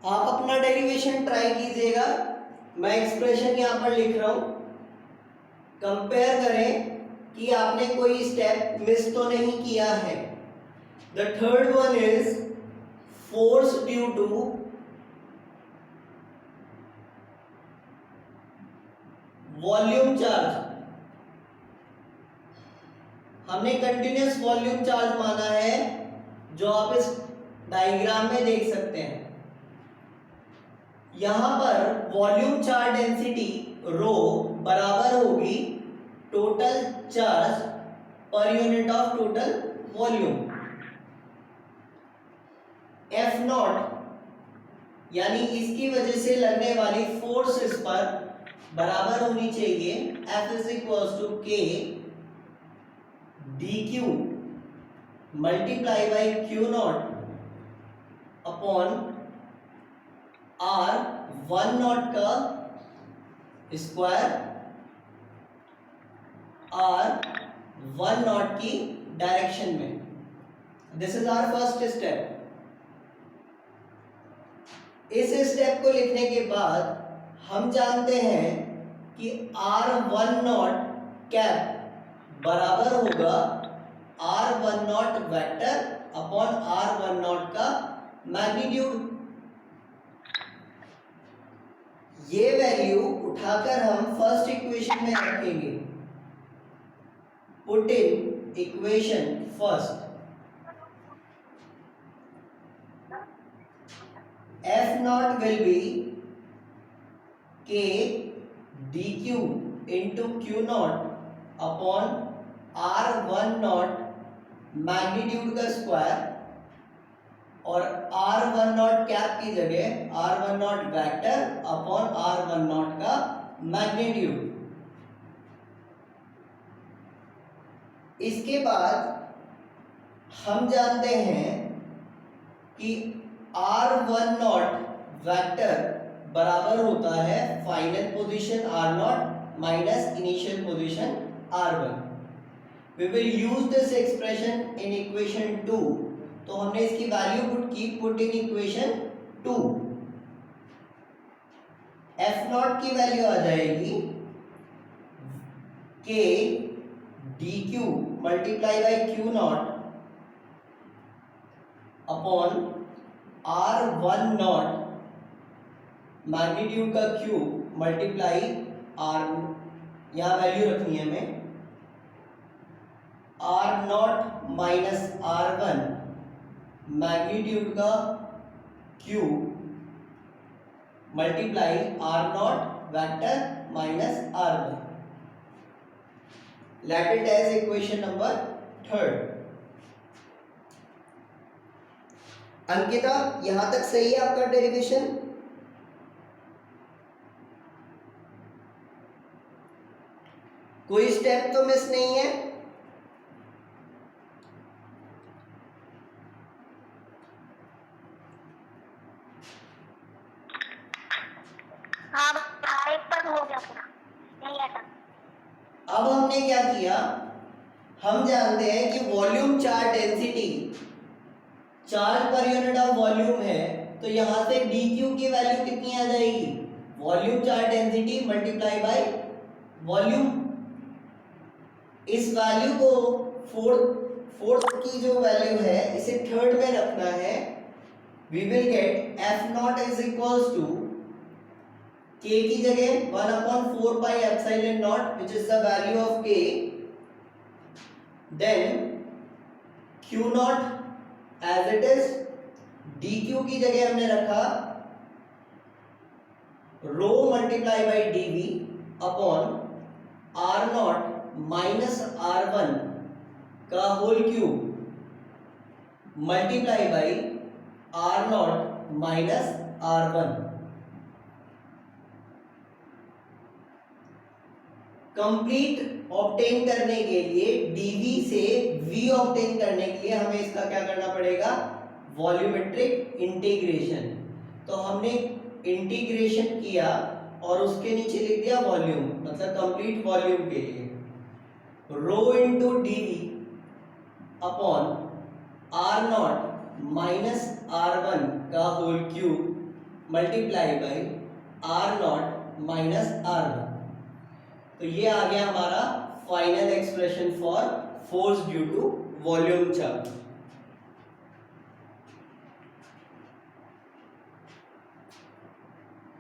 आप अपना derivation try कीजिएगा। मैं एक्सप्रेशन यहाँ पर लिख रहा हूँ। कंपेयर करें कि आपने कोई स्टेप मिस तो नहीं किया है। The third one is force due to volume charge. हमने कंटिन्यूस वॉल्यूम चार्ज माना है, जो आप इस डायग्राम में देख सकते हैं। यहां पर वॉल्यूम चार्ज डेंसिटी रो बराबर होगी total charge per unit of total volume. F not यानी इसकी वजह से लगने वाली फोर्स इस पर बराबर होनी चाहिए F is equal to K D Q multiply by Q naught upon R one naught का स्क्वायर आर वन नॉट की डायरेक्शन में। This is our first step. इस स्टेप को लिखने के बाद हम जानते हैं कि आर वन नॉट कैप बराबर होगा R one naught vector upon R one naught का मैग्नीट्यूड। ये वैल्यू उठाकर हम फर्स्ट इक्वेशन में रखेंगे। Put in equation first. F naught will be K dq into Q naught upon R1 naught magnitude का square और R1 naught कैप की जगह R1 naught vector upon R1 naught का मैग्नीट्यूड। इसके बाद हम जानते हैं कि R1 नॉट वेक्टर बराबर होता है final position R not minus initial position R1। We will use this expression in equation 2। तो हमने इसकी वैल्यू पुट की, put in equation 2। F not की वैल्यू आ जाएगी K dq multiply by Q not upon R1 not magnitude का cube multiply R, यहाँ value रखनी है हमें, R not minus R1 magnitude का cube multiply R not vector minus R1। Let it as equation number 3। Ankita, यहां तक सही है आपका डेरिवेशन? कोई स्टेप तो मिस नहीं है? हाँ, पर हो गया पूरा, नहीं आता। अब हमने क्या किया, हम जानते हैं कि volume charge density charge per unit of volume है, तो यहां से dq की वैल्यू कितनी आ जाएगी, volume charge density multiply by volume. इस वैल्यू को फोर्थ की जो वैल्यू है इसे थर्ड में रखना है। We will get F not is equals to k की जगह 1/4 pi epsilon not which is the value of k, then Q not as it is, dq की जगह हमने रखा rho multiply by dv upon r not minus r1 का whole cube multiply by r not minus r1। Complete obtain करने के लिए dv से v obtain करने के लिए हमें इसका क्या करना पड़ेगा, वॉल्यूमेट्रिक इंटीग्रेशन। तो हमने इंटीग्रेशन किया और उसके नीचे लिख दिया वॉल्यूम, मतलब कंप्लीट वॉल्यूम के लिए rho into dv upon r not minus r1 का whole cube multiply by R not minus R one. तो ये आ गया हमारा final expression for force due to volume charge.